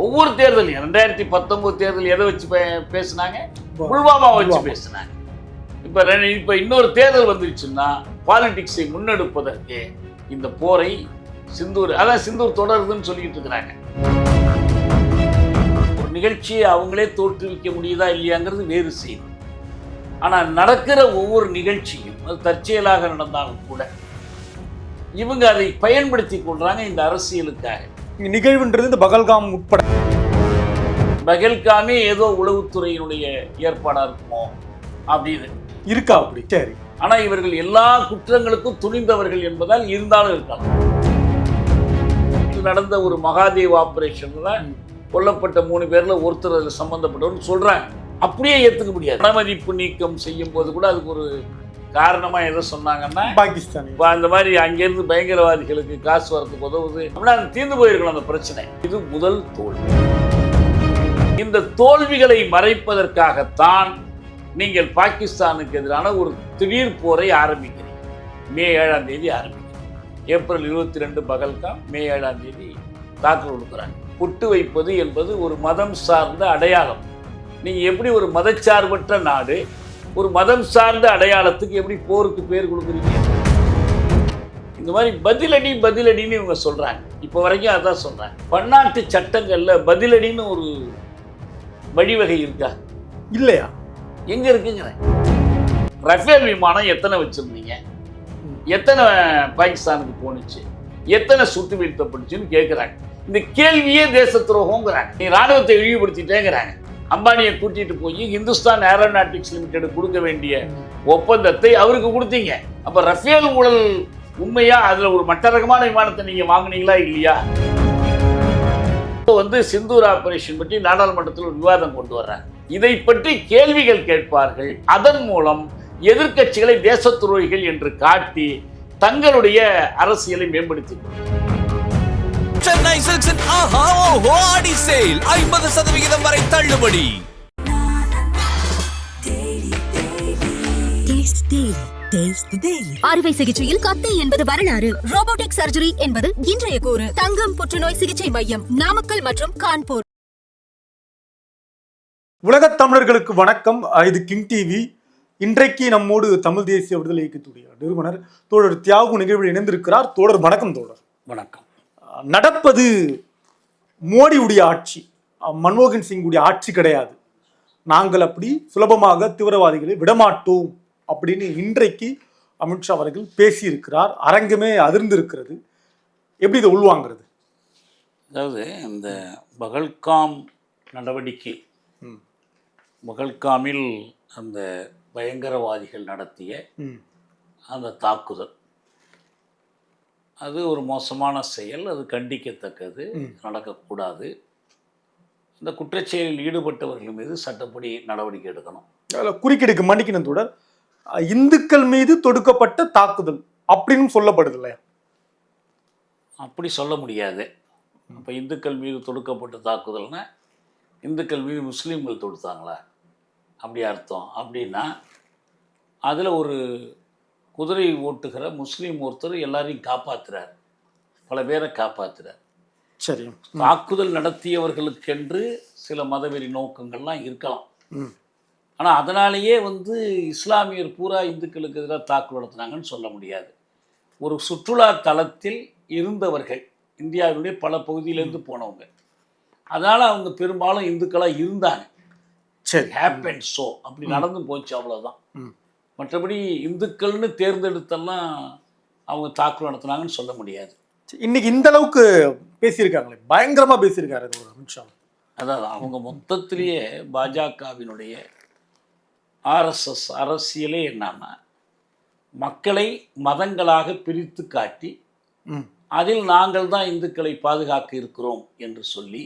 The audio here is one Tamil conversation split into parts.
ஒவ்வொரு தேர்தலையும் 2019 தேர்தல் எதை வச்சு பேசினாங்க? புல்வாமா வச்சு பேசினாங்க. இப்ப இன்னொரு தேர்தல் வந்துருச்சுன்னா பாலிடிக்ஸை முன்னெடுப்பதற்கு இந்த போரை சிந்தூர் தொடருதுன்னு சொல்லிட்டு இருக்கிறாங்க. ஒரு நிகழ்ச்சியை அவங்களே தோற்றுவிக்க முடியுதா இல்லையாங்கிறது வேறு செய்தி. ஆனால் நடக்கிற ஒவ்வொரு நிகழ்ச்சியும் அது தற்செயலாக நடந்தாலும் கூட இவங்க அதை பயன்படுத்தி கொள்றாங்க இந்த அரசியலுக்காக. நிகழ்வுன்றது இந்த பகல்காம் உட்பட பகல்காமே ஏதோ உளவுத்துறையினுடைய ஏற்பாடா இருக்குமோ அப்படின்னு இருக்கா? அப்படி சரி. ஆனா இவர்கள் எல்லா குற்றங்களுக்கும் துணிந்தவர்கள் என்பதால் இருந்தாலும் இருக்கலாம். நடந்த ஒரு மகாதேவ் ஆபரேஷன்ல கொல்லப்பட்ட 3 பேர்ல ஒருத்தர் அதில் சம்பந்தப்பட்டவர்னு சொல்றாங்க. அப்படியே ஏத்துக்க முடியாது. பணமதிப்பு நீக்கம் செய்யும் போது கூட அதுக்கு ஒரு காரணமா எதை சொன்னாங்கன்னா, பாகிஸ்தான் அந்த மாதிரி அங்கிருந்து பயங்கரவாதிகளுக்கு காசு வரதுக்கு உதவுது அப்படின்னா அது தீர்ந்து போயிருக்கலாம் அந்த பிரச்சனை. இது முதல் தோல்வி. இந்த தோல்விகளை மறைப்பதற்காகத்தான் நீங்கள் பாகிஸ்தானுக்கு எதிரான ஒரு திடீர் போரை ஆரம்பிக்கிறீங்க. மே 7ஆம் தேதி ஆரம்பிக்கிறீங்க. ஏப்ரல் 22 பகல்காம், மே 7ஆம் தேதி தாக்குதல் கொடுக்குறாங்க. பொட்டு வைப்பது என்பது ஒரு மதம் சார்ந்த அடையாளம். நீங்க எப்படி ஒரு மதச்சார்பற்ற நாடு ஒரு மதம் சார்ந்த அடையாளத்துக்கு எப்படி போருக்கு பேர் கொடுக்குறீங்க? இந்த மாதிரி பதிலடின்னு இவங்க சொல்றாங்க. இப்போ வரைக்கும் அதான் சொல்றாங்க. பன்னாட்டு சட்டங்கள்ல பதிலடின்னு ஒரு வழிவகை இருக்கா? இல்லையா? எங்க இருக்குங்க? ரஃபேல் விமானம் எத்தனை வச்சிருந்தீங்க? எத்தனை பாகிஸ்தானுக்கு போனுச்சு? எத்தனை சுட்டு வீழ்த்தப்பட்டுச்சுன்னு கேட்குறாங்க. இந்த கேள்வியே தேச துரோகங்கிறாங்க. நீ ராணுவத்தை இழிவுபடுத்திட்டேங்கிறாங்க. அம்பானியை கூட்டிட்டு போய் ஹிந்துஸ்தான் ஏரோநாட்டிக்ஸ் லிமிடெட் கொடுக்க வேண்டிய ஒப்பந்தத்தை அவருக்கு கொடுத்தீங்க. அப்ப ரஃபேல் ஊழல் உண்மையா? அதுல ஒரு மட்டரகமான விமானத்தை நீங்க வாங்கினீங்களா இல்லையா? சிந்தூர் ஆபரேஷன் பற்றி நாடாளுமன்றத்தில் ஒரு விவாதம் கொண்டு வர்றாங்க. இதை பற்றி கேள்விகள் கேட்பார்கள். அதன் மூலம் எதிர்க்கட்சிகளை தேச துரோகிகள் என்று காட்டி தங்களுடைய அரசியலை மேம்படுத்திக் கொள்ளும். சென்னை சில்க்ஸின் ஆஹா ஓஹோ ஆடி சேல் 50% வரை தள்ளுபடி. அறுவை சிகிச்சையில் கத்தை என்பது வரலாறு, ரோபோட்டிக் சர்ஜரி என்பது இன்றைய கூறு. தங்கம் புற்றுநோய் சிகிச்சை மையம், நாமக்கல் மற்றும் கான்பூர். உலகத் தமிழர்களுக்கு வணக்கம். இது கிங் டிவி. இன்றைக்கு நம்மோடு தமிழ் தேசிய விடுதலை இயக்கத்துடைய நிறுவனர் தோழர் தியாகு நிகழ்வில் இணைந்திருக்கிறார். தோழர் வணக்கம். தோழர் வணக்கம். நடப்பது மோடியுடைய ஆட்சி, மன்மோகன் சிங்குடைய ஆட்சி கிடையாது. நாங்கள் அப்படி சுலபமாக தீவிரவாதிகளை விடமாட்டோம் அப்படின்னு இன்றைக்கு அமித்ஷா அவர்கள் பேசியிருக்கிறார். அரங்கமே அதிர்ந்திருக்கிறது. எப்படி இதை உள்வாங்கிறது? அதாவது இந்த பகல்காம் நடவடிக்கை, பகல்காமில் அந்த பயங்கரவாதிகள் நடத்திய அந்த தாக்குதல், அது ஒரு மோசமான செயல். அது கண்டிக்கத்தக்கது, நடக்கக்கூடாது. இந்த குற்றச்செயலில் ஈடுபட்டவர்கள் மீது சட்டப்படி நடவடிக்கை எடுக்கணும். குறுக்கீடுக்கு மன்னிக்கணும் தோழர், இந்துக்கள் மீது தொடுக்கப்பட்ட தாக்குதல் அப்படின்னு சொல்லப்படுது இல்லையா? அப்படி சொல்ல முடியாது. அப்போ இந்துக்கள் மீது தொடுக்கப்பட்ட தாக்குதல்னா இந்துக்கள் மீது முஸ்லீம்கள் தொடுத்தாங்களா அப்படி அர்த்தம்? அப்படின்னா அதில் ஒரு குதிரை ஓட்டுகிற முஸ்லீம் ஒருத்தர் எல்லாரையும் காப்பாற்றுறார், பல பேரை காப்பாற்றுறார். சரி. தாக்குதல் நடத்தியவர்களுக்கென்று சில மதவெறி நோக்கங்கள்லாம் இருக்கலாம். ஆனால் அதனாலேயே இஸ்லாமியர் பூரா இந்துக்களுக்கு எதிராக தாக்குதல் நடத்துனாங்கன்னு சொல்ல முடியாது. ஒரு சுற்றுலா தலத்தில் இருந்தவர்கள், இந்தியாவுடைய பல பகுதியிலேருந்து போனவங்க, அதனால் அவங்க பெரும்பாலும் இந்துக்களாக இருந்தாங்க. சரி, ஹேப்பன் ஸோ அப்படி நடந்து போச்சு, அவ்வளோதான். மற்றபடி இந்துக்கள்னு தேர்ந்தெடுத்தெல்லாம் அவங்க தாக்குதல் நடத்துனாங்கன்னு சொல்ல முடியாது. இன்னைக்கு இந்த அளவுக்கு பேசியிருக்காங்களே, பயங்கரமா பேசியிருக்காரு அமித்ஷா. அதாவது அவங்க மொத்தத்திலேயே பாஜகவினுடைய ஆர்எஸ்எஸ் அரசியலே என்னன்னா, மக்களை மதங்களாக பிரித்து காட்டி அதில் நாங்கள் தான் இந்துக்களை பாதுகாக்க இருக்கிறோம் என்று சொல்லி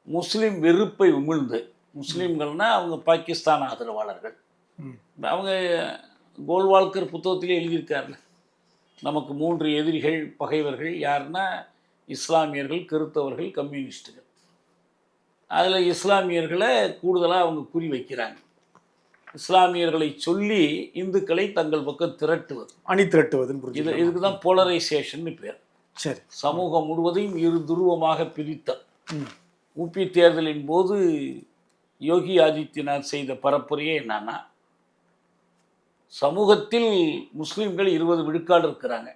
முஸ்லீம் வெறுப்பை உமிழ்ந்து, முஸ்லீம்கள்னா அவங்க பாகிஸ்தான் ஆதரவாளர்கள், அவங்க கோல்வால்கர் புத்தகத்திலே எழுதியிருக்காருல, நமக்கு 3 எதிரிகள் பகைவர்கள் யாருன்னா இஸ்லாமியர்கள், கிறித்தவர்கள், கம்யூனிஸ்டுகள். அதில் இஸ்லாமியர்களை கூடுதலாக அவங்க குறி வைக்கிறாங்க. இஸ்லாமியர்களை சொல்லி இந்துக்களை தங்கள் பக்கம் திரட்டுவது, அணி திரட்டுவது. இதுக்கு தான் போலரைசேஷன் பேர். சரி. சமூகம் முழுவதையும் 2 துருவமாக பிரித்த ஊபி தேர்தலின் போது யோகி ஆதித்யநாத் செய்த பரப்புரையே என்னன்னா, சமூகத்தில் முஸ்லீம்கள் 20 விழுக்காடு இருக்கிறாங்க,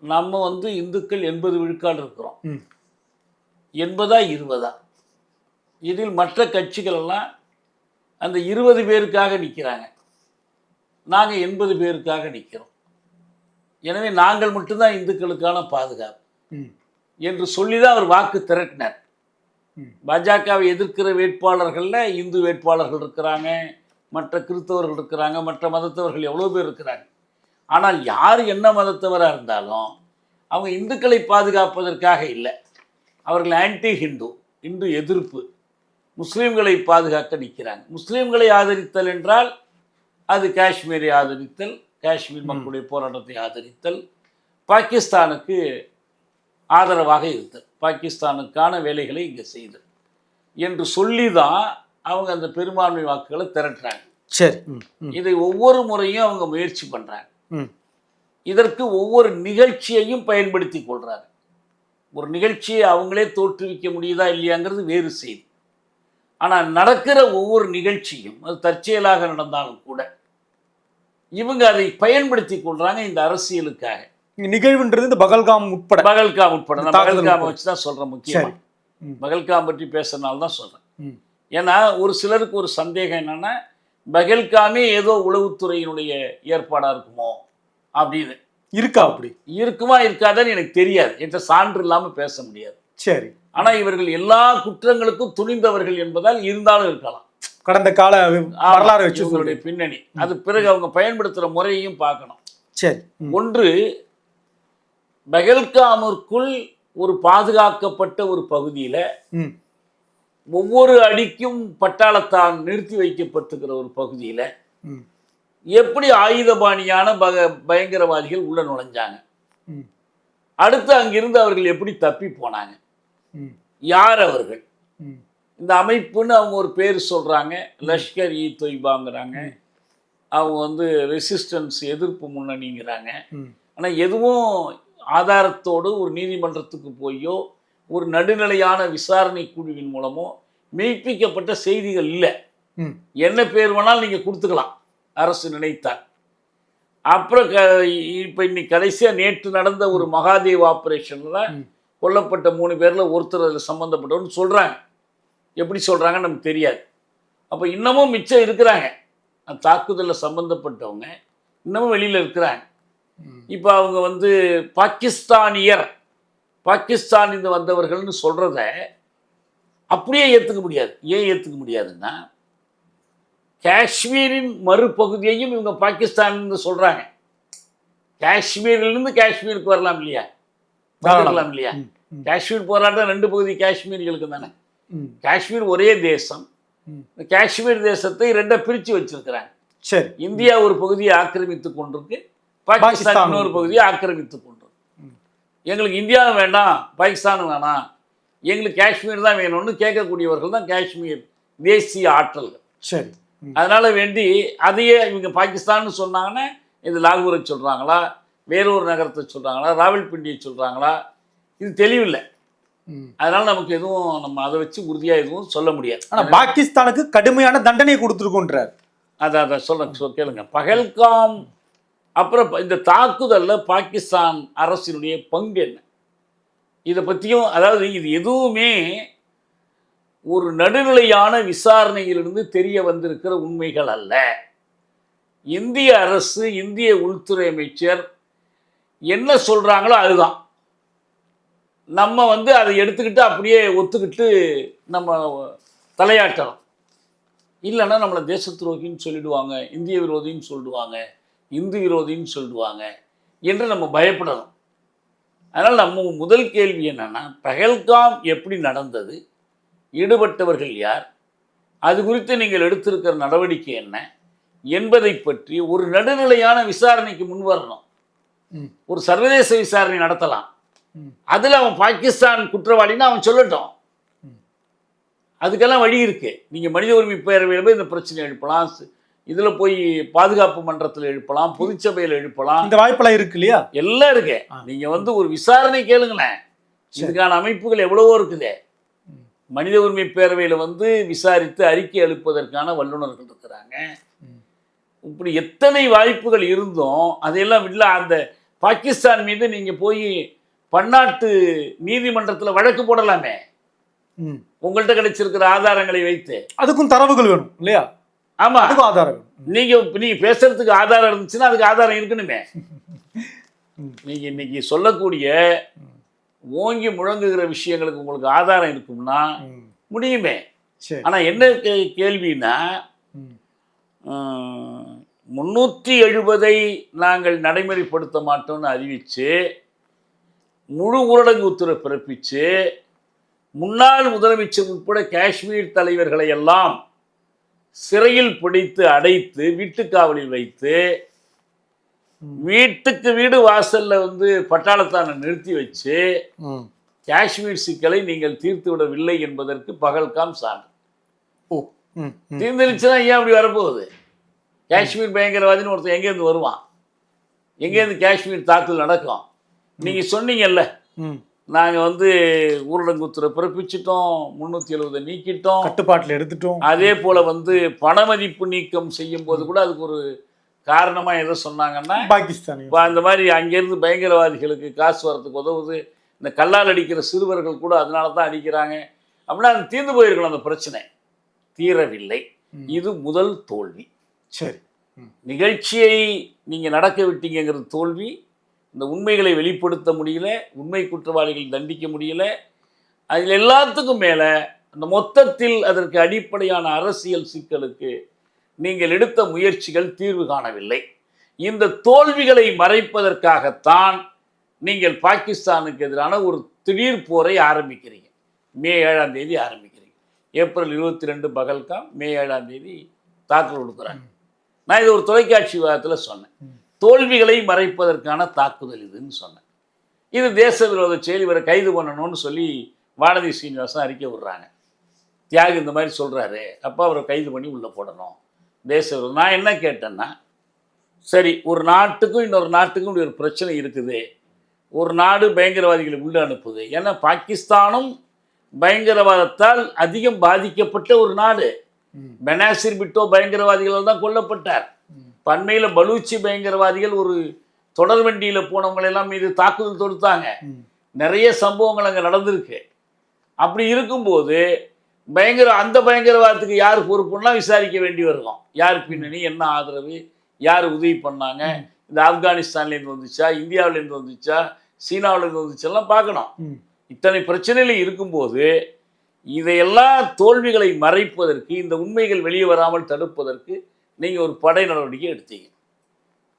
நம்ம இந்துக்கள் 80 விழுக்காடு இருக்கிறோம். 80 20, இதில் மற்ற கட்சிகள் எல்லாம் அந்த 20 பேருக்காக நிற்கிறாங்க, நாங்கள் 80 பேருக்காக நிற்கிறோம். எனவே நாங்கள் மட்டும்தான் இந்துக்களுக்கான பாதுகாப்பு என்று சொல்லி தான் அவர் வாக்கு திரட்டினார். பாஜகவை எதிர்க்கிற வேட்பாளர்களில் இந்து வேட்பாளர்கள் இருக்கிறாங்க, மற்ற கிறிஸ்தவர்கள் இருக்கிறாங்க, மற்ற மதத்தவர்கள் எவ்வளோ பேர் இருக்கிறாங்க. ஆனால் யார் என்ன மதத்தவராக இருந்தாலும் அவங்க இந்துக்களை பாதுகாப்பதற்காக இல்லை, அவர்கள் ஆன்டி ஹிந்து, இந்து எதிர்ப்பு, முஸ்லீம்களை பாதுகாக்க நிற்கிறாங்க. முஸ்லீம்களை ஆதரித்தல் என்றால் அது காஷ்மீரை ஆதரித்தல், காஷ்மீர் மக்களுடைய போராட்டத்தை ஆதரித்தல், பாகிஸ்தானுக்கு ஆதரவாக இருத்தல், பாகிஸ்தானுக்கான வேலைகளை இங்கே செய்தல் என்று சொல்லி தான் அவங்க அந்த பெரும்பான்மை வாக்குகளை திரட்டுறாங்க. சரி, இதை ஒவ்வொரு முறையும் அவங்க முயற்சி பண்ணுறாங்க. இதற்கு ஒவ்வொரு நிகழ்ச்சியையும் பயன்படுத்தி கொள்கிறாங்க. ஒரு நிகழ்ச்சியை அவங்களே தோற்றுவிக்க முடியுதா இல்லையாங்கிறது வேறு செய்தி. ஆனால் நடக்கிற ஒவ்வொரு நிகழ்ச்சியும் அது தற்செயலாக நடந்தாலும் கூட இவங்க அதை பயன்படுத்தி கொள்றாங்க இந்த அரசியலுக்காக. நிகழ்வுன்றது இந்த பகல்காம் உட்பட நான் பகல்காம் வச்சு தான் சொல்றேன். முக்கியமாக பகல்காம் பற்றி பேசுறதுனால தான் சொல்றேன். ஏன்னா ஒரு சிலருக்கு ஒரு சந்தேகம் என்னன்னா, பகல்காமே ஏதோ உளவுத்துறையினுடைய ஏற்பாடா இருக்குமோ அப்படின்னு. இருக்கா? அப்படி இருக்குமா இருக்காதான்னு எனக்கு தெரியாது, என்ற சான்று இல்லாமல் பேச முடியாது. சரி. ஆனா இவர்கள் எல்லா குற்றங்களுக்கும் துணிந்தவர்கள் என்பதால் இருந்தாலும் இருக்கலாம். கடந்த கால வரலாறு வச்சு இவங்களுடைய பின்னணி, அது பிறகு அவங்க பயன்படுத்துகிற முறையையும் பார்க்கணும். சரி. ஒன்று, பகல்காமிற்குள் ஒரு பாதுகாக்கப்பட்ட ஒரு பகுதியில ஒவ்வொரு அடிக்கும் பட்டாளத்தான் நிறுத்தி வைக்கப்பட்டிருக்கிற ஒரு பகுதியில எப்படி ஆயுதபாணியான பயங்கரவாதிகள் உள்ள நுழைஞ்சாங்க, அடுத்து அங்கிருந்து அவர்கள் எப்படி தப்பி போனாங்க, யார் அவர்கள், இந்த அமைப்புன்னு அவங்க ஒரு பேர் சொல்றாங்க, லஷ்கர் இ தொய்பாங்கிறாங்க, அவங்க ரெசிஸ்டன்ஸ் எதிர்ப்பு முன்னணிங்கிறாங்க. ஆனால் எதுவும் ஆதாரத்தோடு ஒரு நீதிமன்றத்துக்கு போயோ ஒரு நடுநிலையான விசாரணை குழுவின் மூலமோ மெய்ப்பிக்கப்பட்ட செய்திகள் இல்லை. என்ன பேர் வேணாலும் நீங்கள் கொடுத்துக்கலாம் அரசு நினைத்தால். அப்புறம் இப்போ இன்னைக்கு கடைசியாக நேற்று நடந்த ஒரு மகாதேவ் ஆப்ரேஷனில் கொல்லப்பட்ட 3 பேரில் ஒருத்தர் அதில் சம்மந்தப்பட்டவன்னு சொல்கிறாங்க. எப்படி சொல்கிறாங்கன்னு நமக்கு தெரியாது. அப்போ இன்னமும் மிச்சம் இருக்கிறாங்க, தாக்குதலில் சம்மந்தப்பட்டவங்க இன்னமும் வெளியில் இருக்கிறாங்க. இப்போ அவங்க பாகிஸ்தானியர், பாகிஸ்தானிலிருந்து வந்தவர்கள்னு சொல்கிறத அப்படியே ஏற்றுக்க முடியாது. ஏன் ஏற்றுக்க முடியாதுன்னா, காஷ்மீரின் மறுபகுதியையும் இவங்க பாகிஸ்தான்னு சொல்கிறாங்க. காஷ்மீரிலிருந்து காஷ்மீருக்கு வரலாம் இல்லையா, வரலாம் இல்லையா? காஷ்மீர் போராட்டம் 2 பகுதி காஷ்மீர்களுக்கு தானே. காஷ்மீர் ஒரே தேசம், காஷ்மீர் தேசத்தை 2 பிரித்து வச்சிருக்கிறாங்க. சரி. இந்தியா ஒரு பகுதியை ஆக்கிரமித்து கொண்டிருக்கு, பாகிஸ்தான் இன்னொரு பகுதியை ஆக்கிரமித்து கொண்டிருக்கு. எங்களுக்கு இந்தியாவும் வேண்டாம், பாகிஸ்தானும் வேணாம், எங்களுக்கு காஷ்மீர் தான் வேணும்னு கேட்கக்கூடியவர்கள் தான் காஷ்மீர் தேசிய ஆற்றல்கள். சரி. அதனால வேண்டி அதையே இவங்க பாகிஸ்தான்னு சொன்னாங்கன்னா இது லாகூரை சொல்றாங்களா, வேறொரு நகரத்தை சொல்றாங்களா, ராவல்பிண்டியை சொல்றாங்களா, இது தெளிவில்லை. அதனால நமக்கு எதுவும் நம்ம அதை வச்சு உறுதியா எதுவும் சொல்ல முடியாது. ஆனா பாகிஸ்தானுக்கு கடுமையான தண்டனை கொடுத்துருக்கோன்றார். அதான் சொல்ல கேளுங்க. பகல்காம் அப்புறம் இந்த தாக்குதல்ல பாகிஸ்தான் அரசினுடைய பங்கு என்ன, இதை பற்றியும், அதாவது இது எதுவுமே ஒரு நடுநிலையான விசாரணையிலிருந்து தெரிய வந்திருக்கிற உண்மைகள் அல்ல. இந்திய அரசு, இந்திய உள்துறை அமைச்சர் என்ன சொல்றாங்களோ அதுதான். நம்ம அதை எடுத்துக்கிட்டு அப்படியே ஒத்துக்கிட்டு நம்ம தலையாட்டலாம். இல்லைன்னா நம்மளை தேச துரோகின்னு சொல்லிடுவாங்க, இந்திய விரோதின்னு சொல்லிடுவாங்க, இந்து விரோதின்னு சொல்லிடுவாங்க என்று நம்ம பயப்படணும். அதனால் நம்ம முதல் கேள்வி என்னன்னா, பகல்காம் எப்படி நடந்தது, ஈடுபட்டவர்கள் யார், அது குறித்து நீங்கள் எடுத்திருக்கிற நடவடிக்கை என்ன என்பதை பற்றி ஒரு நடுநிலையான விசாரணைக்கு முன் வரணும். ஒரு சர்வதேச விசாரணை நடத்தலாம். அதில் அவன் பாகிஸ்தான் குற்றவாளின்னு அவன் சொல்லட்டும். அதுக்கெல்லாம் வழி இருக்கு. நீங்கள் மனித உரிமை பேரவையில் போய் இந்த பிரச்சனை எழுப்பலாம், இதில் போய் பாதுகாப்பு மன்றத்தில் எழுப்பலாம், பொதுச்சபையில் எழுப்பலாம். இந்த வாய்ப்பெல்லாம் இருக்கு இல்லையா? எல்லாம் இருக்கு. நீங்கள் ஒரு விசாரணை கேளுங்களேன். இதுக்கான அமைப்புகள் எவ்வளவோ இருக்குது. மனித உரிமை பேரவையில் வந்து விசாரித்து அறிக்கை அளிப்பதற்கான வல்லுநர்கள் இருக்கிறாங்க. இப்படி எத்தனை வாய்ப்புகள் இருந்தும் அதையெல்லாம் இல்லை. அந்த பாகிஸ்தான் மீது நீங்கள் போய் பன்னாட்டு நீதிமன்றத்தில் வழக்கு போடலாமே, உங்கள்கிட்ட கிடைச்சிருக்கிற ஆதாரங்களை வைத்து. அதுக்கும் தரவுகள் வேணும் இல்லையா? ஆமா, அதுக்கும் ஆதாரம் நீங்க பேசுறதுக்கு ஆதாரம் இருந்துச்சுன்னா அதுக்கு ஆதாரம் இருக்கணுமே. நீங்க இன்னைக்கு சொல்லக்கூடிய ஓங்கி முழங்குகிற விஷயங்களுக்கு உங்களுக்கு ஆதாரம் இருக்கும்னா முடியுமே. ஆனா என்ன கேள்வின்னா, 370 நாங்கள் நடைமுறைப்படுத்த மாட்டோம்னு அறிவிச்சு முழு ஊரடங்கு உத்தரவு பிறப்பிச்சு முன்னாள் முதலமைச்சர் உட்பட காஷ்மீர் தலைவர்களை எல்லாம் சிறையில் பிடித்து அடைத்து வீட்டுக்காவலில் வைத்து வீட்டுக்கு வீடு வாசல்ல வந்து பட்டாளத்தான நிறுத்தி வச்சு காஷ்மீர் சிக்கலை நீங்கள் தீர்த்து விடவில்லை என்பதற்கு பகல்காம் சான்று. தீர்ந்துருச்சுன்னா ஏன் அப்படி வரப்போகுது? காஷ்மீர் பயங்கரவாதின்னு ஒருத்தர் எங்கேருந்து வருவான்? எங்கேருந்து காஷ்மீர் தாக்குதல் நடக்கும்? நீங்க சொன்னீங்கல்ல, நாங்க வந்து ஊரடங்கு உத்தரவு பிறப்பிச்சிட்டோம், 370 நீக்கிட்டோம், கட்டுப்பாட்டில் எடுத்துட்டோம். அதே போல வந்து பணமதிப்பு நீக்கம் செய்யும் போது கூட அதுக்கு ஒரு காரணமா எதை சொன்னாங்கன்னா, பாகிஸ்தான் அந்த மாதிரி அங்கேருந்து பயங்கரவாதிகளுக்கு காசு வரதுக்கு உதவுது, இந்த கல்லால் அடிக்கிற சிறுவர்கள் கூட அதனால தான் அடிக்கிறாங்க அப்படின்னா அது தீர்ந்து போயிருக்கணும். அந்த பிரச்சனை தீரவில்லை. இது முதல் தோல்வி. சரி, நிகழ்ச்சியை நீங்க நடக்க விட்டீங்கிறது தோல்வி. இந்த உண்மைகளை வெளிப்படுத்த முடியல, உண்மை குற்றவாளிகள் தண்டிக்க முடியல. அதில் எல்லாத்துக்கும் மேலே அந்த மொத்தத்தில் அதற்கு அடிப்படையான அரசியல் சிக்கலுக்கு நீங்கள் எடுத்த முயற்சிகள் தீர்வு காணவில்லை. இந்த தோல்விகளை மறைப்பதற்காகத்தான் நீங்கள் பாகிஸ்தானுக்கு எதிரான ஒரு திடீர் போரை ஆரம்பிக்கிறீங்க. மே 7ஆம் தேதி ஆரம்பிக்கிறீங்க. ஏப்ரல் 22 பகல்காம், மே 7ஆம் தேதி தாக்குதல் கொடுக்குறாங்க. நான் இது ஒரு தொலைக்காட்சி விவாதத்தில் சொன்னேன். தோல்விகளை மறைப்பதற்கான தாக்குதல் இதுன்னு சொன்னேன். இது தேச விரோத செயல், இவரை கைது பண்ணணும்னு சொல்லி வானதி சீனிவாசன் அறிக்கை விடுறாங்க. தியாகு இந்த மாதிரி சொல்கிறாரு, அப்போ அவரை கைது பண்ணி உள்ளே போடணும், தேச விரோதம். நான் என்ன கேட்டேன்னா, சரி, ஒரு நாட்டுக்கும் இன்னொரு நாட்டுக்கும் இப்படி ஒரு பிரச்சனை இருக்குது, ஒரு நாடு பயங்கரவாதிகளை உள்ளே அனுப்புது. ஏன்னா பாகிஸ்தானும் பயங்கரவாதத்தால் அதிகம் பாதிக்கப்பட்ட ஒரு நாடு. பெனாசிர் பிட்டோ பயங்கரவாதிகளால் தான் கொல்லப்பட்டார். அண்மையில் பலூச்சி பயங்கரவாதிகள் ஒரு தொடர் வண்டியில் போனவங்களெல்லாம் மீது தாக்குதல் தொடுத்தாங்க. நிறைய சம்பவங்கள் அங்கே நடந்திருக்கு. அப்படி இருக்கும்போது அந்த பயங்கரவாதத்துக்கு யார் பொறுப்புன்னா விசாரிக்க வேண்டி வருவோம். யார் பின்னணி, என்ன ஆதரவு, யார் உதவி பண்ணாங்க, இந்த ஆப்கானிஸ்தான்லேருந்து வந்துச்சா, இந்தியாவிலேருந்து வந்துச்சா, சீனாவிலேருந்து வந்துச்செல்லாம் பார்க்கணும். இத்தனை பிரச்சனைகள் இருக்கும்போது இதையெல்லாம் தோல்விகளை மறைப்பதற்கு, இந்த உண்மைகள் வெளியே வராமல் தடுப்பதற்கு நீங்கள் ஒரு படை நடவடிக்கை எடுத்தீங்க.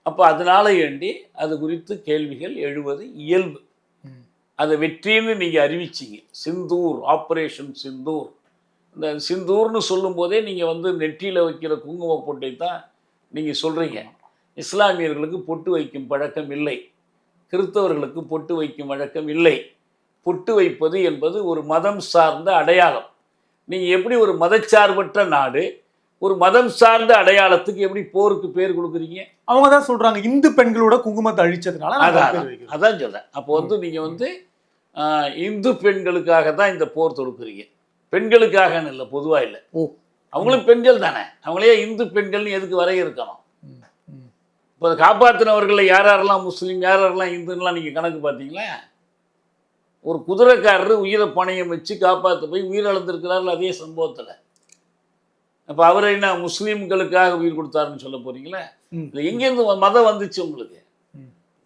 அப்போ அதனால வேண்டி அது குறித்து கேள்விகள் எழுவது இயல்பு. அதை வெற்றின்னு நீங்கள் அறிவிச்சிங்க. சிந்தூர், ஆப்ரேஷன் சிந்தூர். இந்த சிந்தூர்னு சொல்லும் போதே நீங்கள் வந்து நெற்றியில் வைக்கிற குங்கும பொட்டை தான் நீங்கள் சொல்கிறீங்க. இஸ்லாமியர்களுக்கு பொட்டு வைக்கும் பழக்கம் இல்லை, கிறிஸ்தவர்களுக்கு பொட்டு வைக்கும் வழக்கம் இல்லை. பொட்டு வைப்பது என்பது ஒரு மதம் சார்ந்த அடையாளம். நீங்கள் எப்படி ஒரு மதச்சார்பற்ற நாடு ஒரு மதம் சார்ந்த அடையாளத்துக்கு எப்படி போருக்கு பேர் கொடுக்குறீங்க? அவங்க தான் சொல்றாங்க இந்து பெண்களோட குங்குமத்தை அழிச்சதுனால. அதான் சொல்றேன். அப்போ வந்து நீங்க வந்து இந்து பெண்களுக்காக தான் இந்த போர் தொடுக்குறீங்க. பெண்களுக்காக இல்லை, பொதுவா இல்லை. அவங்களும் பெண்கள் தானே, அவங்களே இந்து பெண்கள்னு எதுக்கு வரையறுக்கணும்? இப்போ அதை காப்பாற்றினவர்களை யாரெல்லாம் முஸ்லீம், யாரெல்லாம் இந்துன்னெலாம் நீங்கள் கணக்கு பார்த்தீங்களா? ஒரு குதிரைக்காரர் உயிரை பணையம் வச்சு காப்பாற்ற போய் உயிரிழந்திருக்கிறார்கள் அதே சம்பவத்தில். அப்போ அவர் என்ன முஸ்லீம்களுக்காக உயிர் கொடுத்தாருன்னு சொல்ல போறீங்களா? இல்லை, எங்கேருந்து மதம் வந்துச்சு உங்களுக்கு?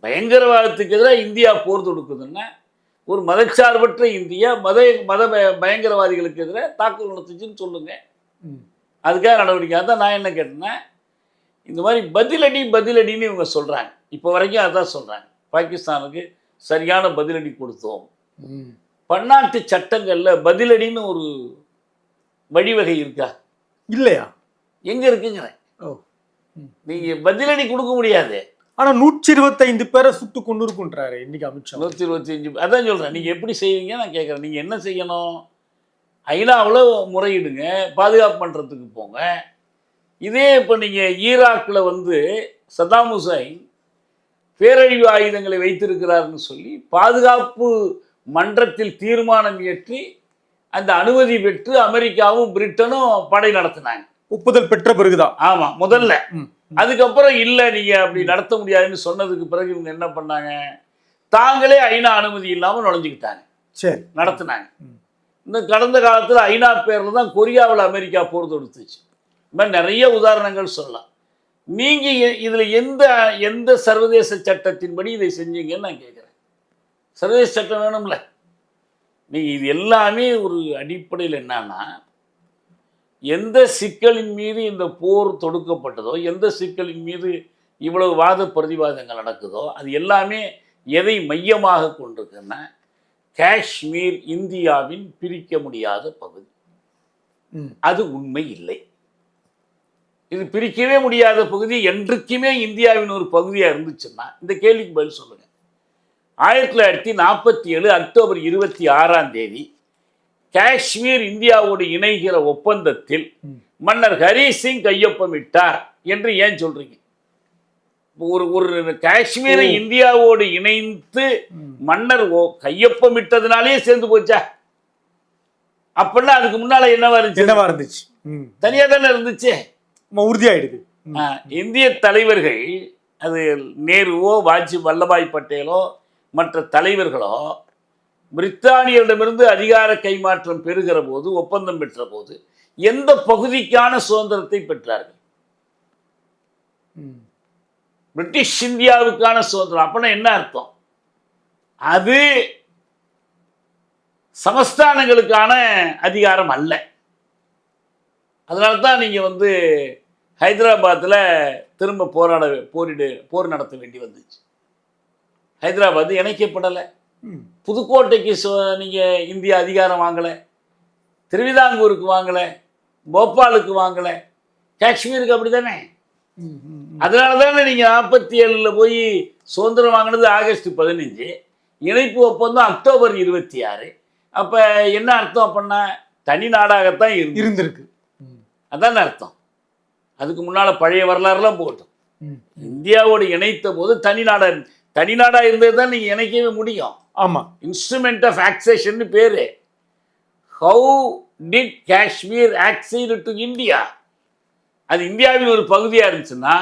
பயங்கரவாதத்துக்கு எதிராக இந்தியா போர் தொடுக்குதுன்னா ஒரு மதச்சார்பற்ற இந்தியா மத பயங்கரவாதிகளுக்கு எதிராக தாக்குதல் நடத்துச்சுன்னு சொல்லுங்க. அதுக்காக நடவடிக்கை. அதான் நான் என்ன கேட்டேன்னா, இந்த மாதிரி பதிலடின்னு இவங்க சொல்றாங்க. இப்போ வரைக்கும் அதான் சொல்றாங்க, பாகிஸ்தானுக்கு சரியான பதிலடி கொடுத்தோம். பன்னாட்டு சட்டங்கள்ல பதிலடின்னு ஒரு வழிவகை இருக்கா? இல்லையா? எங்க இருக்குங்க? நீங்க பதிலடி கொடுக்க முடியாது. ஆனா 125 பேரை சுட்டு கொண்டு இருக்குன்றாரு இன்னைக்கு அமித்ஷா. 125. அதான் சொல்றேன். நீங்க எப்படி செய்வீங்க நான் கேட்கறேன். நீங்க என்ன செய்யணும்? ஐநாவில் முறையிடுங்க, பாதுகாப்பு மன்றத்துக்கு போங்க. இதே இப்போ நீங்க ஈராக்ல வந்து சதாம் ஹுசைன் பேரழிவு ஆயுதங்களை வைத்திருக்கிறார்னு சொல்லி பாதுகாப்பு மன்றத்தில் தீர்மானம் இயற்றி அந்த அனுமதி பெற்று அமெரிக்காவும் பிரிட்டனும் படை நடத்தினாங்க. ஒப்புதல் பெற்ற பிறகுதான். ஆமா, முதல்ல. அதுக்கப்புறம் இல்ல நீங்க அப்படி நடத்த முடியாதுன்னு சொன்னதுக்கு பிறகு இவங்க என்ன பண்ணாங்க, தாங்களே ஐநா அனுமதி இல்லாம நுழைஞ்சுக்கிட்டாங்க. சரி, நடத்தினாங்க. இந்த கடந்த காலத்துல ஐநா பேர்ல தான் கொரியாவில் அமெரிக்கா போர் தொடுத்துச்சு. இந்த மாதிரி நிறைய உதாரணங்கள் சொல்லலாம். நீங்க இதுல எந்த சர்வதேச சட்டத்தின்படி இதை செஞ்சீங்கன்னு நான் கேட்கிறேன். சர்வதேச சட்டம் வேணும்ல. நீங்க இது எல்லாமே ஒரு அடிப்படையில் என்னன்னா, எந்த சிக்கலின் மீது இந்த போர் தொடுக்கப்பட்டதோ, எந்த சிக்கலின் மீது இவ்வளவு வாத பிரதிவாதங்கள் நடக்குதோ, அது எல்லாமே எதை மையமாக கொண்டிருக்குன்னா, காஷ்மீர் இந்தியாவின் பிரிக்க முடியாத பகுதி. அது உண்மை இல்லை. இது பிரிக்கவே முடியாத பகுதி என்றைக்குமே இந்தியாவின் ஒரு பகுதியாக இருந்துச்சுன்னா இந்த கேள்விக்கு பதில் சொல்லுங்க. 1947 அக்டோபர் 26 காஷ்மீர் இந்தியாவோடு இணைகிற ஒப்பந்தத்தில் மன்னர் ஹரி சிங் கையொப்பமிட்டார் என்று ஏன் சொல்றீங்க? ஒரு காஷ்மீரை இந்தியாவோடு இணைந்து மன்னர் கையொப்பமிட்டதுனாலே சேர்ந்து போச்சா? அப்படின்னா அதுக்கு முன்னால என்னவா இருந்துச்சு? தனியா தானே இருந்துச்சு. உறுதியாயிடுது. இந்திய தலைவர்கள், அது நேருவோ வல்லபாய் பட்டேலோ மற்ற தலைவர்களோ பிரித்தானியரிடமிருந்து அதிகார கைமாற்றம் பெறுகிற போது, ஒப்பந்தம் பெற்ற போது எந்த பகுதிக்கான சுதந்திரத்தை பெற்றார்கள்? பிரிட்டிஷ் இந்தியாவுக்கான சுதந்திரம். அப்படின்னா என்ன அர்த்தம்? அது சமஸ்தானங்களுக்கான அதிகாரம் அல்ல. அதனால தான் நீங்க ஹைதராபாத்தில் திரும்ப போர் நடத்த வேண்டி வந்துச்சு. ஹைதராபாத் இணைக்கப்படலை. புதுக்கோட்டைக்கு நீங்க இந்திய அதிகாரம் வாங்கலை, திருவிதாங்கூருக்கு வாங்கலை, போபாலுக்கு வாங்கலை, காஷ்மீருக்கு அப்படித்தானே. அதனால தானே நீங்க 47 போய் சுதந்திரம் வாங்கினது ஆகஸ்ட் 15, இணைப்பு ஒப்பந்தம் அக்டோபர் 26. அப்ப என்ன அர்த்தம்? அப்படின்னா தனி நாடாகத்தான் இருந்திருக்கு. அதான் அர்த்தம். அதுக்கு முன்னால பழைய வரலாறுலாம் போட்டோம். இந்தியாவோடு இணைத்த போது தனி நாடா இருந்தது தான் நீங்க இணைக்கவே முடியும். ஆமா, இன்ஸ்ட்ருமெண்ட் ஆஃப் ஆக்சேஷன் பேரு. How did Kashmir accede to India? அது இந்தியாவின் ஒரு பகுதியா இருந்துச்சுன்னா,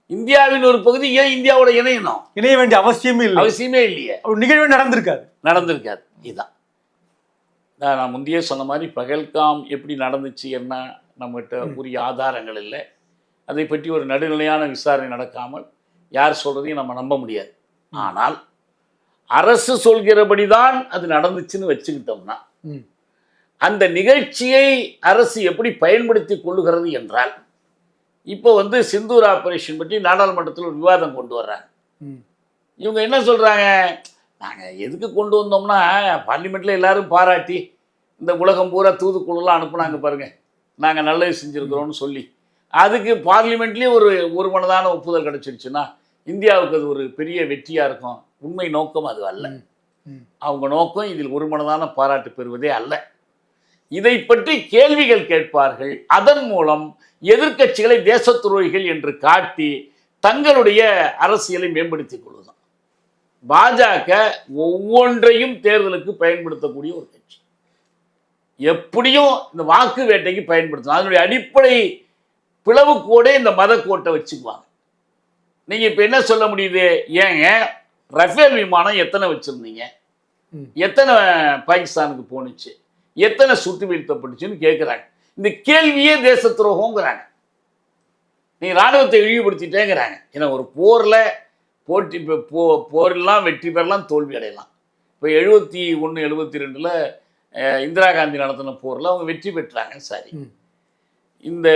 இந்தியாவின் ஒரு பகுதி ஏன் இந்தியாவோட இணையணும்? இணைய வேண்டிய அவசியமே இல்லையே. நிகழ்வே நடந்திருக்காது. இதுதான் நான் முந்தைய சொன்ன மாதிரி பகல்காம் எப்படி நடந்துச்சு என்ன நம்மகிட்ட உரிய ஆதாரங்கள் இல்லை. அதை பற்றி ஒரு நடுநிலையான விசாரணை நடக்காமல் யார் சொல்றதையும் நம்ம நம்ப முடியாது. ஆனால் அரசு சொல்கிறபடிதான் அது நடந்துச்சுன்னு வச்சுக்கிட்டோம்னா, அந்த நிகழ்ச்சியை அரசு எப்படி பயன்படுத்தி கொள்ளுகிறது என்றால், இப்போ சிந்தூர் ஆபரேஷன் பற்றி நாடாளுமன்றத்தில் ஒரு விவாதம் கொண்டு வர்றாங்க. இவங்க என்ன சொல்றாங்க, நாங்கள் எதுக்கு கொண்டு வந்தோம்னா, பார்லிமெண்ட்ல எல்லாரும் பாராட்டி இந்த உலகம் பூரா தூதுக்குழுலாம் அனுப்புனாங்க பாருங்க, நாங்கள் நல்லது செஞ்சுருக்கிறோம்னு சொல்லி, அதுக்கு பார்லிமெண்ட்லேயே ஒரு மனதான ஒப்புதல் கிடைச்சிருச்சுன்னா இந்தியாவுக்கு அது ஒரு பெரிய வெற்றியாக இருக்கும். உண்மை நோக்கம் அது அல்ல. அவங்க நோக்கம் இதில் ஒரு மனதான பாராட்டு பெறுவதே அல்ல. இதை பற்றி கேள்விகள் கேட்பார்கள். அதன் மூலம் எதிர்க்கட்சிகளை தேச துரோகிகள் என்று காட்டி தங்களுடைய அரசியலை மேம்படுத்திக் கொள்ளுதான். பாஜக ஒவ்வொன்றையும் தேர்தலுக்கு பயன்படுத்தக்கூடிய ஒரு கட்சி. எப்படியும் இந்த வாக்கு வேட்டைக்கு பயன்படுத்தணும். அதனுடைய அடிப்படை பிளவுக்கோடே இந்த மத கோட்டை வச்சுக்குவாங்க. நீங்க இப்ப என்ன சொல்ல முடியுது? ஏங்க ரஃபேல் விமானம் எத்தனை வச்சிருந்தீங்க, எத்தனை பாகிஸ்தானுக்கு போனுச்சு, எத்தனை சுட்டு வீழ்த்தப்பட்டுச்சுன்னு கேட்குறாங்க. இந்த கேள்வியே தேச துரோகங்கிறாங்க. நீங்க ராணுவத்தை இழிவுபடுத்திட்டேங்கிறாங்க. ஏன்னா ஒரு போர்ல போரெல்லாம் வெற்றி பெறலாம், தோல்வி அடையலாம். இப்போ 71, 72 இந்திரா காந்தி நடத்தின போரில் அவங்க வெற்றி பெற்றாங்க. சரி, இந்த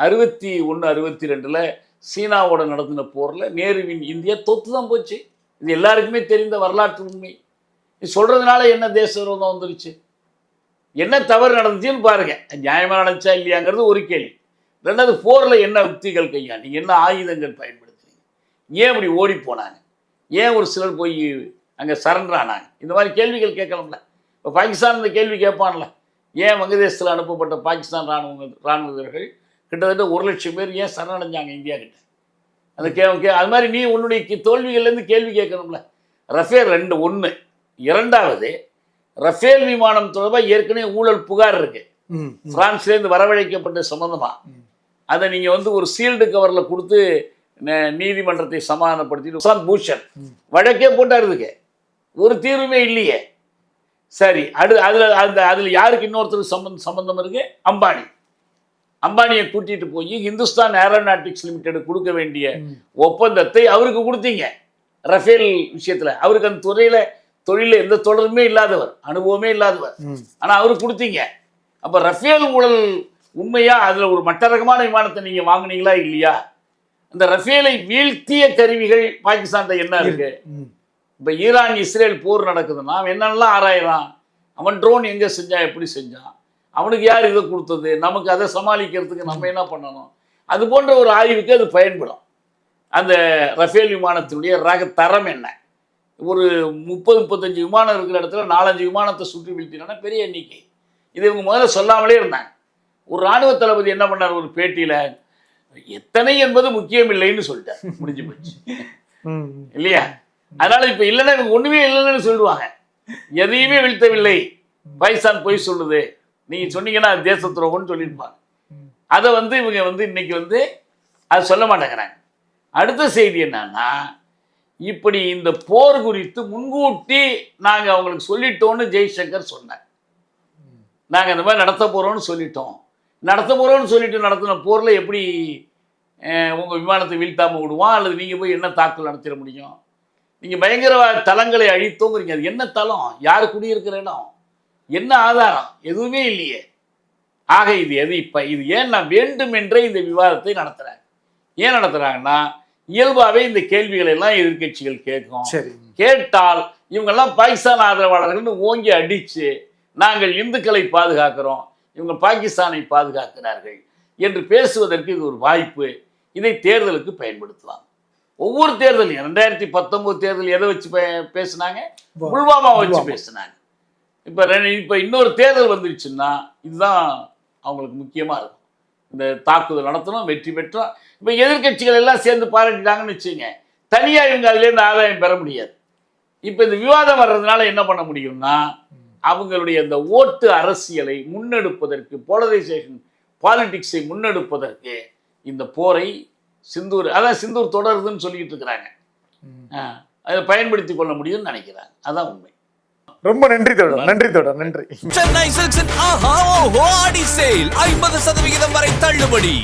61, 62 சீனாவோட நடத்தின போரில் நேருவின் இந்தியா தொத்து தான் போச்சு. இது எல்லாருக்குமே தெரிந்த வரலாற்று உண்மை. இது சொல்றதுனால என்ன தேச விரோதம் வந்துருச்சு? என்ன தவறு நடந்துச்சுன்னு பாருங்க. நியாயமாக நடந்துச்சா இல்லையாங்கிறது ஒரு கேள்வி. ரெண்டாவது, போரில் என்ன உத்திகள் கையாண்டீங்க, என்ன ஆயுதங்கள் பயன்படுத்துறீங்க, ஏன் இப்படி ஓடி போனாங்க, ஏன் ஒரு சிலர் போய் அங்கே சரண்டர் ஆனாங்க, இந்த மாதிரி கேள்விகள் கேட்கலாம்ல. இப்போ பாகிஸ்தான் இந்த கேள்வி கேட்பான்ல, ஏன் வங்கதேசத்தில் அனுப்பப்பட்ட பாகிஸ்தான் ராணுவ வீரர்கள் கிட்டத்தட்ட 1,00,000 பேர் ஏன் சரணடைஞ்சாங்க இந்தியா கிட்ட? அந்த அது மாதிரி நீ உன்னுடைய தோல்விகள்லேருந்து கேள்வி கேட்கணும்ல. ரஃபேல் 1. இரண்டாவது, ரஃபேல் விமானம் தொடர்பாக ஏற்கனவே ஊழல் புகார் இருக்கு. ம், பிரான்ஸ்லேருந்து வரவழைக்கப்பட்ட சம்பந்தமா அதை நீங்க வந்து ஒரு சீல்டு கவர்ல கொடுத்து நீதிமன்றத்தை சமாதானப்படுத்தி சுஷாந்த் பூஷன் வழக்கே போட்டார். இதுக்கு ஒரு தீர்வுமே இல்லையே. சரி, அதுல யாருக்கு இன்னொருத்தருக்கு சம்பந்தம் இருக்கு? அம்பானியை கூட்டிட்டு போய் இந்துஸ்தான் ஏரோநாட்டிக்ஸ் லிமிடெட் கொடுக்க வேண்டிய ஒப்பந்தத்தை அவருக்கு கொடுத்தீங்க. ரஃபேல் விஷயத்துல அவருக்கு அந்த தொழில எந்த தொடர்புமே இல்லாதவர், அனுபவமே இல்லாதவர், ஆனா அவருக்கு கொடுத்தீங்க. அப்ப ரஃபேல் ஊழல் உண்மையா? அதுல ஒரு மட்ட ரகமான விமானத்தை நீங்க வாங்குனீங்களா இல்லையா? அந்த ரஃபேலை வீழ்த்திய கருவிகள் பாகிஸ்தான் என்ன இருக்கு? இப்ப ஈரான் இஸ்ரேல் போர் நடக்குதுன்னா அவன் என்னெல்லாம் ஆராயிறான். அவன் ட்ரோன் எங்க செஞ்சான், எப்படி செஞ்சான், அவனுக்கு யார் இதை கொடுத்தது, நமக்கு அதை சமாளிக்கிறதுக்கு நம்ம என்ன பண்ணணும், அது போன்ற ஒரு ஆய்வுக்கு அது பயன்படும். அந்த ரஃபேல் விமானத்தினுடைய தரம் என்ன? ஒரு 30-35 விமானம் இருக்கிற இடத்துல 4-5 விமானத்தை சுற்றி வீழ்த்தினா பெரிய எண்ணிக்கை. இது இவங்க முதல்ல சொல்லாமலே இருந்தாங்க. ஒரு இராணுவ தளபதி என்ன பண்ணார் ஒரு பேட்டியில, எத்தனை என்பது முக்கியம் இல்லைன்னு சொல்லிட்டார். முடிஞ்சு போச்சு இல்லையா? அதனால இப்ப இல்லைன்னா இவங்க ஒண்ணுமே இல்லைன்னு சொல்லுவாங்க. எதையுமே வீழ்த்தவில்லை, பாகிஸ்தான் பொய் சொல்லுது, நீங்க சொன்னீங்கன்னா தேச துரோகம்னு சொல்லியிருப்பாங்க. அதை வந்து இவங்க வந்து இன்னைக்கு வந்து அது சொல்ல மாட்டேங்கிறாங்க. அடுத்த செய்தி என்னன்னா, இப்படி இந்த போர் குறித்து முன்கூட்டி நாங்க அவங்களுக்கு சொல்லிட்டோம்னு ஜெய்சங்கர் சொன்னார். நாங்க இந்த மாதிரி நடத்த போறோம்னு சொல்லிட்டோம். நடத்தின போர்ல எப்படி உங்க விமானத்தை வீழ்த்தாம விடுவான், அல்லது நீங்க போய் என்ன தாக்குதல் நடத்திட முடியும்? நீங்க பயங்கரவாத தளங்களை அழித்தோங்கிறீங்க. அது என்ன தளம், யாரு குடியிருக்கிற இடம், என்ன ஆதாரம், எதுவுமே இல்லையே. ஆக இது எது இப்ப இது ஏன் நான் வேண்டுமென்றே இந்த விவாதத்தை நடத்துறேன். ஏன் நடத்துறாங்கன்னா, இயல்பாவே இந்த கேள்விகளை எல்லாம் எதிர்கட்சிகள் கேட்கும். கேட்டால் இவங்கெல்லாம் பாகிஸ்தான் ஆதரவாளர்கள்னு ஓங்கி அடிச்சு நாங்கள் இந்துக்களை பாதுகாக்கிறோம், இவங்க பாகிஸ்தானை பாதுகாக்கிறார்கள் என்று பேசுவதற்கு இது ஒரு வாய்ப்பு. இதை தேர்தலுக்கு பயன்படுத்தலாம். ஒவ்வொரு தேர்தலையும் 2019 தேர்தல் எதை வச்சு பேசினாங்க? புல்வாமாவை வச்சு பேசினாங்க. இப்ப இன்னொரு தேர்தல் வந்துருச்சுன்னா இதுதான் அவங்களுக்கு முக்கியமா இருக்கும். இந்த தாக்குதல் நடத்தணும், வெற்றி பெற்றோம். இப்ப எதிர்கட்சிகள் எல்லாம் சேர்ந்து பாராட்டிட்டாங்கன்னு வச்சுங்க, தனியா இவங்க அதுல இருந்து ஆதாயம் பெற முடியாது. இப்ப இந்த விவாதம் வர்றதுனால என்ன பண்ண முடியும்னா, அவங்களுடைய அந்த ஓட்டு அரசியலை முன்னெடுப்பதற்கு, போலரைசேஷன் பாலிடிக்ஸை முன்னெடுப்பதற்கு இந்த போரை சிந்தூர் தொடருதுன்னு சொல்லிட்டு இருக்கிறாங்க. அதை பயன்படுத்தி கொள்ள முடியும்னு நினைக்கிறாங்க. அதான் உண்மை. ரொம்ப நன்றி தொடர். நன்றி. சென்னை சில்க்ஸின் ஆஹா ஓஹோ ஆடி சேல் 50% வரை தள்ளுபடி.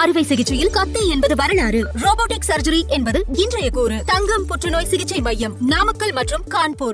அறுவை சிகிச்சையில் கத்தை என்பது வரலாறு, ரோபோட்டிக் சர்ஜரி என்பது இன்றைய கூறு. தங்கம் புற்றுநோய் சிகிச்சை மையம், நாமக்கல் மற்றும் கான்பூர்.